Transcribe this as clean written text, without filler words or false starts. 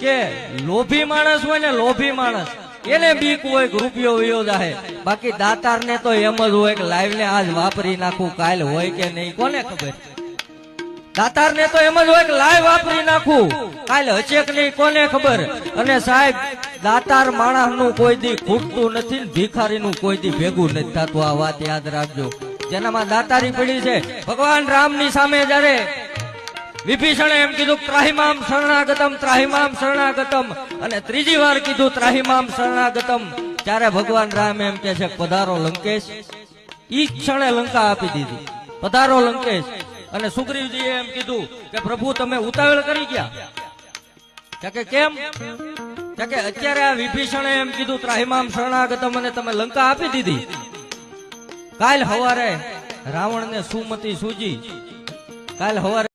કે લોભી માણસ હોય ને, લોભી માણસ એને બીક હોય કે રૂપિયો વયો જાય, બાકી દાતાર ને તો એમ જ હોય કે લાઈવ ને આજ વાપરી નાખું, કાલ હોય કે નહીં કોને ખબર. દાતાર ને તો એમ જ હોય કે લાઈવ વાપરી નાખું, કાલ હશે કે નહીં કોને ખબર. અને સાહેબ દાતાર માણસ નું કોઈ દી ખૂટતું નથી, ભિખારી નું કોઈ દી ભેગું નથી થતું. આ વાત યાદ રાખજો. જેનામાં દાતારી પડી છે, ભગવાન રામ ની સામે જયારે વિભીષણે એમ કીધું ત્રાહિમામ શરણાગતમ, ત્રાહિમામ શરણાગતમ, અને ત્રીજી વાર કીધું ત્રાહિમામ શરણાગતમ, ત્યારે ભગવાન રામ એમ કે છે પધારો લંકેશ. ઈ ક્ષણે લંકા આપી દીધી, પધારો લંકેશ. અને સુગ્રીવજીએ એમ કીધું કે પ્રભુ તમે ઉતાવળ કરી ગયા કે કેમ, કે અત્યારે આ વિભીષણે એમ કીધું ત્રાહિમામ શરણાગતમ અને તમે લંકા આપી દીધી. કાલ હવારે રાવણ ને સુમતિ સૂજી, કાલ હવારે